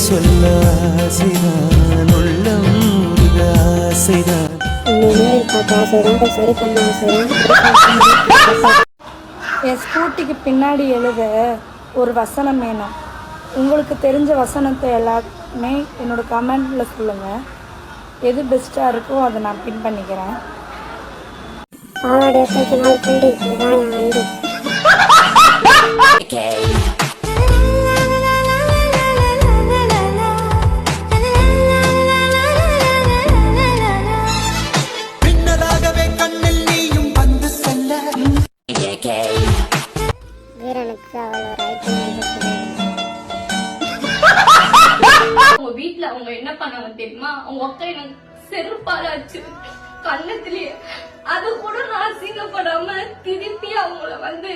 சொல்ல ஆசைதான் உள்ளம் ஆசைதான். என் ஸ்கூட்டிக்கு பின்னாடி எழுத ஒரு வசனம் வேணும். உங்களுக்கு தெரிஞ்ச வசனத்தை எல்லாமே என்னோட கமெண்ட்ல சொல்லுங்கள். எது பெஸ்ட்டாக இருக்கோ அதை நான் பின் பண்ணிக்கிறேன். அவங்க வீட்டுல அவங்க என்ன பண்ணாங்க தெரியுமா? அவங்க அக்கா எனக்கு செருப்பாலாச்சு கண்ணத்திலேயே. அது கூட நான் அசிங்கப்படாம திருப்பி அவங்கள வந்து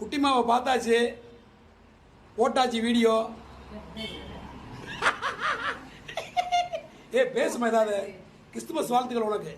குட்டிமாவை பார்த்தாச்சு, போட்டாச்சு வீடியோ. பேசுமா ஏதாவது கிறிஸ்துமஸ் வாழ்த்துக்கள் உனக்கு.